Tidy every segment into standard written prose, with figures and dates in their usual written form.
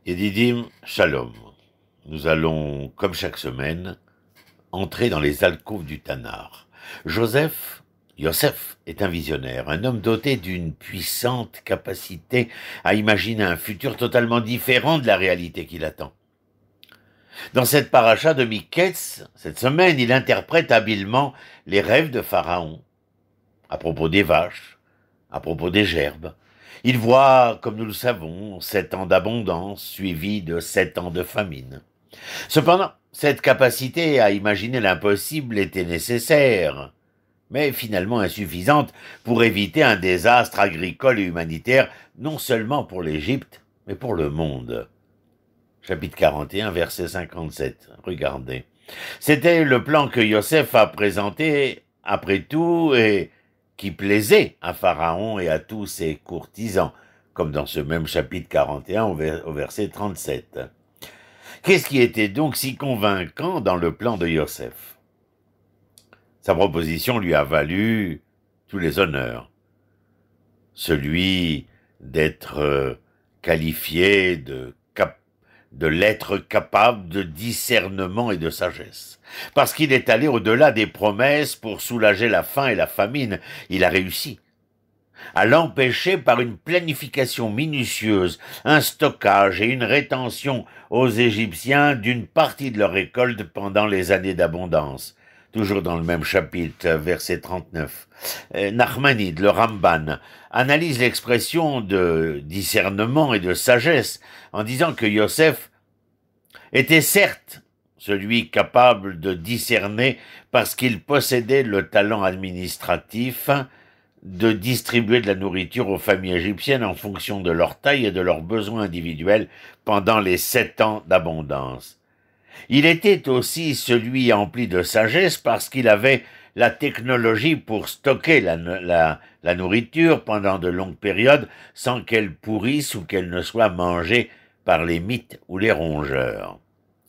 Yedidim Shalom. Nous allons, comme chaque semaine, entrer dans les alcôves du Tanakh. Yosef est un visionnaire, un homme doté d'une puissante capacité à imaginer un futur totalement différent de la réalité qui l'attend. Dans cette paracha de Miketz, cette semaine, il interprète habilement les rêves de Pharaon, à propos des vaches, à propos des gerbes. Il voit, comme nous le savons, 7 ans d'abondance suivis de 7 ans de famine. Cependant, cette capacité à imaginer l'impossible était nécessaire, mais finalement insuffisante pour éviter un désastre agricole et humanitaire, non seulement pour l'Égypte, mais pour le monde. Chapitre 41, verset 57. Regardez. C'était le plan que Yosef a présenté, après tout, et qui plaisait à Pharaon et à tous ses courtisans, comme dans ce même chapitre 41 au verset 37. Qu'est-ce qui était donc si convaincant dans le plan de Yosef? Sa proposition lui a valu tous les honneurs. Celui d'être qualifié de l'être capable de discernement et de sagesse. Parce qu'il est allé au-delà des promesses pour soulager la faim et la famine, il a réussi à l'empêcher par une planification minutieuse, un stockage et une rétention aux Égyptiens d'une partie de leur récolte pendant les années d'abondance. Toujours dans le même chapitre, verset 39. Nachmanide, le Ramban, analyse l'expression de discernement et de sagesse en disant que Yosef était certes celui capable de discerner parce qu'il possédait le talent administratif de distribuer de la nourriture aux familles égyptiennes en fonction de leur taille et de leurs besoins individuels pendant les 7 ans d'abondance. Il était aussi celui empli de sagesse parce qu'il avait la technologie pour stocker la nourriture pendant de longues périodes sans qu'elle pourrisse ou qu'elle ne soit mangée par les mites ou les rongeurs.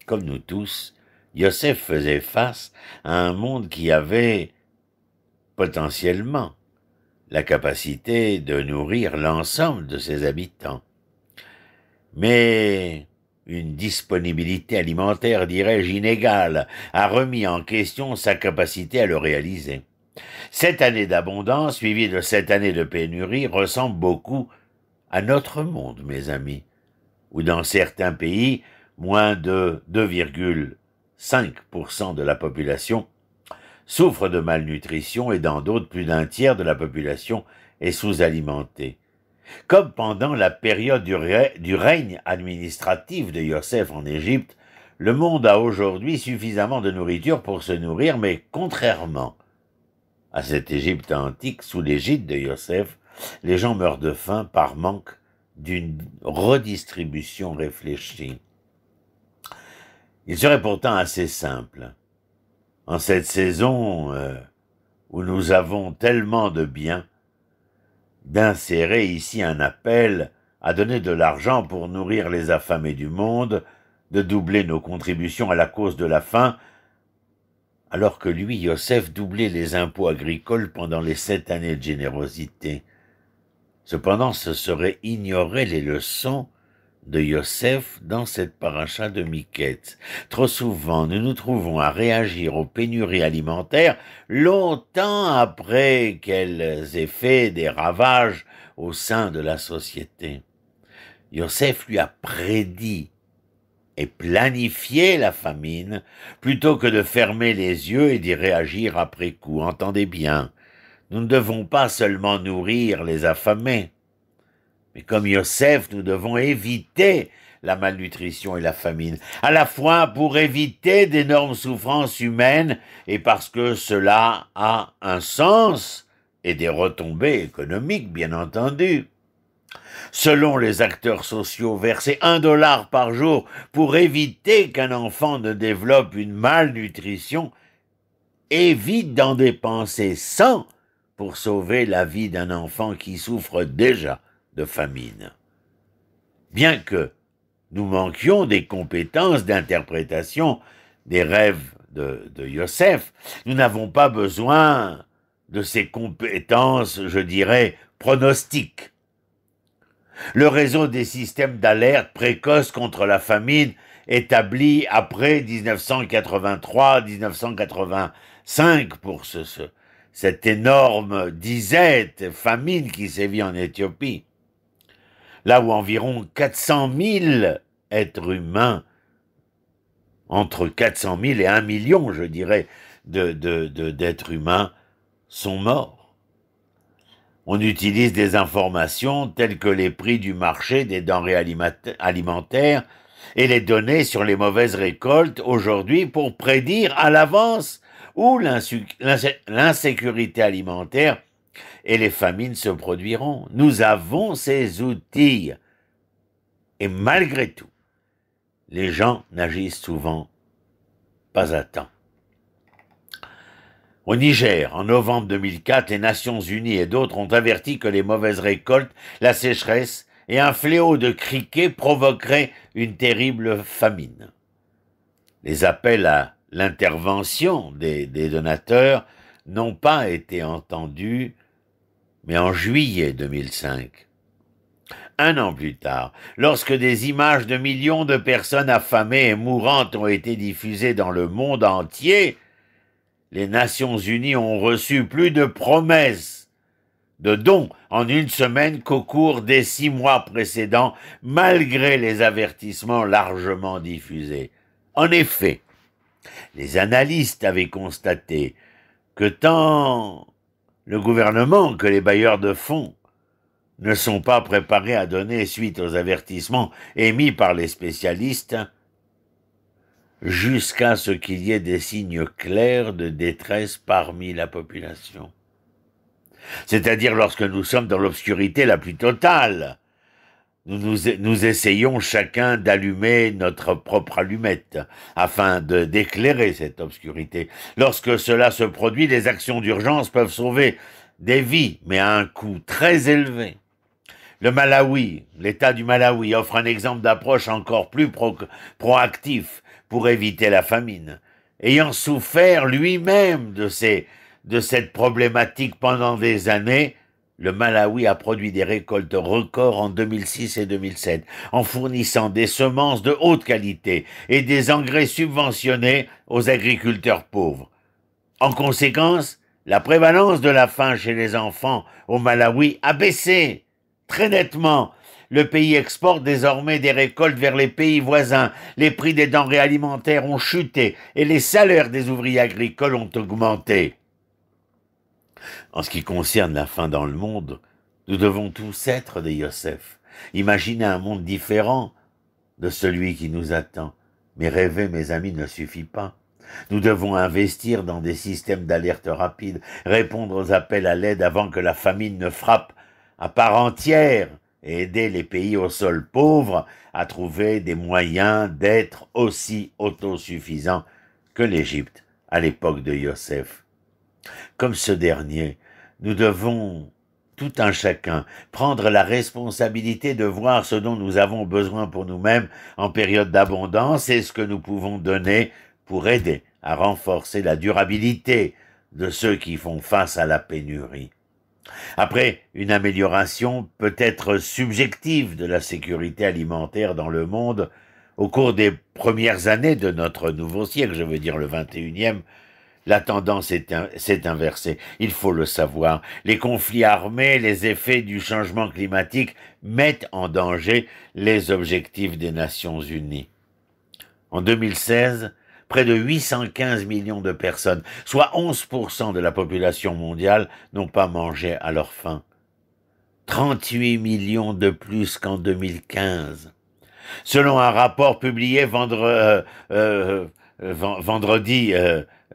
Comme nous tous, Yosef faisait face à un monde qui avait potentiellement la capacité de nourrir l'ensemble de ses habitants. Mais une disponibilité alimentaire, dirais-je, inégale, a remis en question sa capacité à le réaliser. 7 années d'abondance, suivies de 7 années de pénurie, ressemblent beaucoup à notre monde, mes amis, où dans certains pays, moins de 2,5% de la population souffre de malnutrition et dans d'autres, plus d'un tiers de la population est sous-alimentée. Comme pendant la période du règne administratif de Yosef en Égypte, le monde a aujourd'hui suffisamment de nourriture pour se nourrir, mais contrairement à cette Égypte antique, sous l'égide de Yosef, les gens meurent de faim par manque d'une redistribution réfléchie. Il serait pourtant assez simple, en cette saison où nous avons tellement de biens, d'insérer ici un appel à donner de l'argent pour nourrir les affamés du monde, de doubler nos contributions à la cause de la faim, alors que lui, Yosef, doublait les impôts agricoles pendant les 7 années de générosité. Cependant, ce serait ignorer les leçons de Yosef dans cette paracha de Miketz. Trop souvent, nous nous trouvons à réagir aux pénuries alimentaires longtemps après qu'elles aient fait des ravages au sein de la société. Yosef lui a prédit et planifié la famine plutôt que de fermer les yeux et d'y réagir après coup. Entendez bien, nous ne devons pas seulement nourrir les affamés, mais comme Yosef, nous devons éviter la malnutrition et la famine, à la fois pour éviter d'énormes souffrances humaines et parce que cela a un sens et des retombées économiques, bien entendu. Selon les acteurs sociaux, verser $1 par jour pour éviter qu'un enfant ne développe une malnutrition évite d'en dépenser 100 pour sauver la vie d'un enfant qui souffre déjà de famine. Bien que nous manquions des compétences d'interprétation des rêves de Yosef, nous n'avons pas besoin de ces compétences, je dirais, pronostiques. Le réseau des systèmes d'alerte précoce contre la famine établi après 1983-1985 pour cette énorme disette, famine qui sévit en Éthiopie, là où environ 400 000 êtres humains, entre 400 000 et 1 million, je dirais, d'êtres humains sont morts. On utilise des informations telles que les prix du marché des denrées alimentaires et les données sur les mauvaises récoltes aujourd'hui pour prédire à l'avance où l'insécurité alimentaire et les famines se produiront. Nous avons ces outils. Et malgré tout, les gens n'agissent souvent pas à temps. Au Niger, en novembre 2004, les Nations Unies et d'autres ont averti que les mauvaises récoltes, la sécheresse et un fléau de criquets provoqueraient une terrible famine. Les appels à l'intervention des donateurs n'ont pas été entendus, mais en juillet 2005. Un an plus tard, lorsque des images de millions de personnes affamées et mourantes ont été diffusées dans le monde entier, les Nations Unies ont reçu plus de promesses de dons en une semaine qu'au cours des 6 mois précédents, malgré les avertissements largement diffusés. En effet, les analystes avaient constaté que tant le gouvernement que les bailleurs de fonds ne sont pas préparés à donner suite aux avertissements émis par les spécialistes, jusqu'à ce qu'il y ait des signes clairs de détresse parmi la population. C'est-à-dire lorsque nous sommes dans l'obscurité la plus totale. Nous essayons chacun d'allumer notre propre allumette afin d'éclairer cette obscurité. Lorsque cela se produit, les actions d'urgence peuvent sauver des vies, mais à un coût très élevé. Le Malawi, l'État du Malawi offre un exemple d'approche encore plus proactif pour éviter la famine. Ayant souffert lui-même de cette problématique pendant des années, le Malawi a produit des récoltes records en 2006 et 2007, en fournissant des semences de haute qualité et des engrais subventionnés aux agriculteurs pauvres. En conséquence, la prévalence de la faim chez les enfants au Malawi a baissé très nettement. Le pays exporte désormais des récoltes vers les pays voisins. Les prix des denrées alimentaires ont chuté et les salaires des ouvriers agricoles ont augmenté. En ce qui concerne la faim dans le monde, nous devons tous être des Yosef. Imaginer un monde différent de celui qui nous attend. Mais rêver, mes amis, ne suffit pas. Nous devons investir dans des systèmes d'alerte rapide, répondre aux appels à l'aide avant que la famine ne frappe à part entière et aider les pays au sol pauvre à trouver des moyens d'être aussi autosuffisants que l'Égypte à l'époque de Yosef. Comme ce dernier, nous devons, tout un chacun, prendre la responsabilité de voir ce dont nous avons besoin pour nous-mêmes en période d'abondance et ce que nous pouvons donner pour aider à renforcer la durabilité de ceux qui font face à la pénurie. Après, une amélioration peut-être subjective de la sécurité alimentaire dans le monde, au cours des premières années de notre nouveau siècle, je veux dire le 21e, la tendance s'est inversée. Il faut le savoir. Les conflits armés, les effets du changement climatique mettent en danger les objectifs des Nations Unies. En 2016, près de 815 millions de personnes, soit 11% de la population mondiale, n'ont pas mangé à leur faim. 38 millions de plus qu'en 2015. Selon un rapport publié vendredi,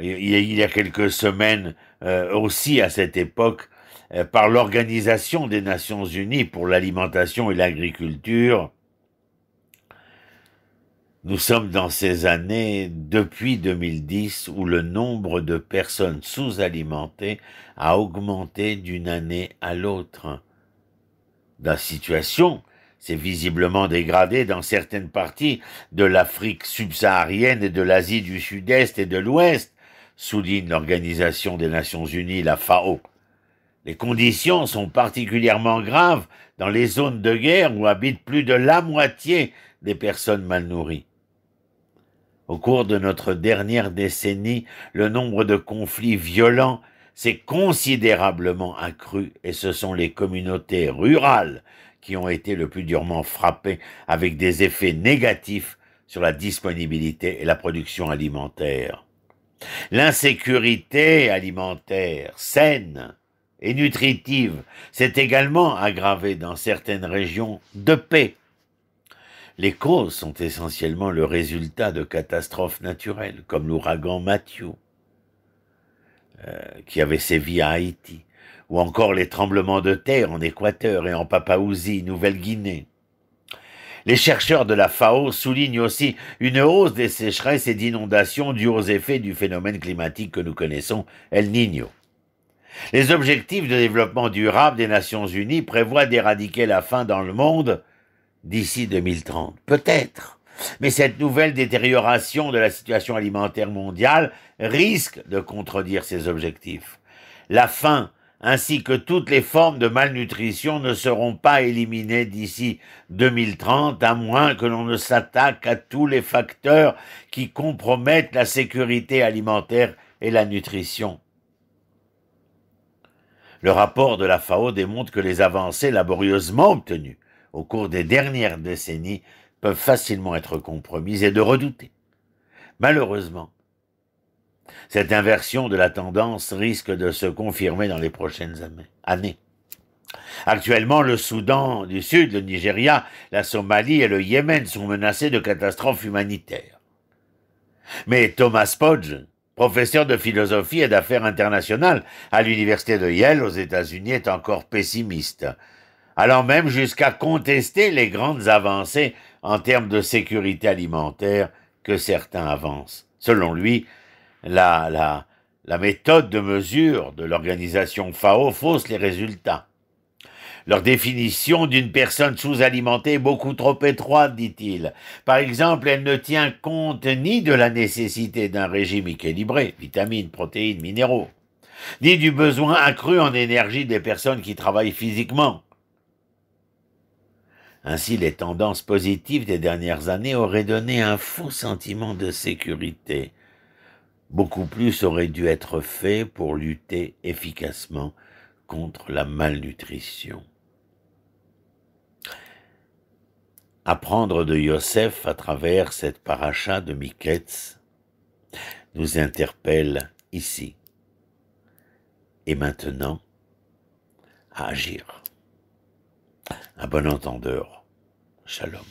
il y a quelques semaines, aussi à cette époque, par l'Organisation des Nations Unies pour l'alimentation et l'agriculture, nous sommes dans ces années, depuis 2010, où le nombre de personnes sous-alimentées a augmenté d'une année à l'autre. La situation s'est visiblement dégradée dans certaines parties de l'Afrique subsaharienne et de l'Asie du Sud-Est et de l'Ouest, souligne l'Organisation des Nations Unies, la FAO. Les conditions sont particulièrement graves dans les zones de guerre où habitent plus de la moitié des personnes mal nourries. Au cours de notre dernière décennie, le nombre de conflits violents s'est considérablement accru et ce sont les communautés rurales qui ont été le plus durement frappées avec des effets négatifs sur la disponibilité et la production alimentaire. L'insécurité alimentaire saine et nutritive s'est également aggravée dans certaines régions de paix. Les causes sont essentiellement le résultat de catastrophes naturelles, comme l'ouragan Matthew, qui avait sévi à Haïti, ou encore les tremblements de terre en Équateur et en Papouasie, Nouvelle-Guinée. Les chercheurs de la FAO soulignent aussi une hausse des sécheresses et d'inondations dues aux effets du phénomène climatique que nous connaissons, El Niño. Les objectifs de développement durable des Nations Unies prévoient d'éradiquer la faim dans le monde d'ici 2030. Peut-être, mais cette nouvelle détérioration de la situation alimentaire mondiale risque de contredire ces objectifs. La faim ainsi que toutes les formes de malnutrition ne seront pas éliminées d'ici 2030, à moins que l'on ne s'attaque à tous les facteurs qui compromettent la sécurité alimentaire et la nutrition. Le rapport de la FAO démontre que les avancées laborieusement obtenues au cours des dernières décennies peuvent facilement être compromises et de redouter. Malheureusement, cette inversion de la tendance risque de se confirmer dans les prochaines années. Actuellement, le Soudan du Sud, le Nigeria, la Somalie et le Yémen sont menacés de catastrophes humanitaires. Mais Thomas Podge, professeur de philosophie et d'affaires internationales à l'université de Yale aux États-Unis, est encore pessimiste, allant même jusqu'à contester les grandes avancées en termes de sécurité alimentaire que certains avancent. Selon lui, la méthode de mesure de l'organisation FAO fausse les résultats. Leur définition d'une personne sous-alimentée est beaucoup trop étroite, dit-il. Par exemple, elle ne tient compte ni de la nécessité d'un régime équilibré, vitamines, protéines, minéraux, ni du besoin accru en énergie des personnes qui travaillent physiquement. Ainsi, les tendances positives des dernières années auraient donné un faux sentiment de sécurité. Beaucoup plus aurait dû être fait pour lutter efficacement contre la malnutrition. Apprendre de Yosef à travers cette paracha de Miketz nous interpelle ici et maintenant à agir. À bon entendeur, shalom.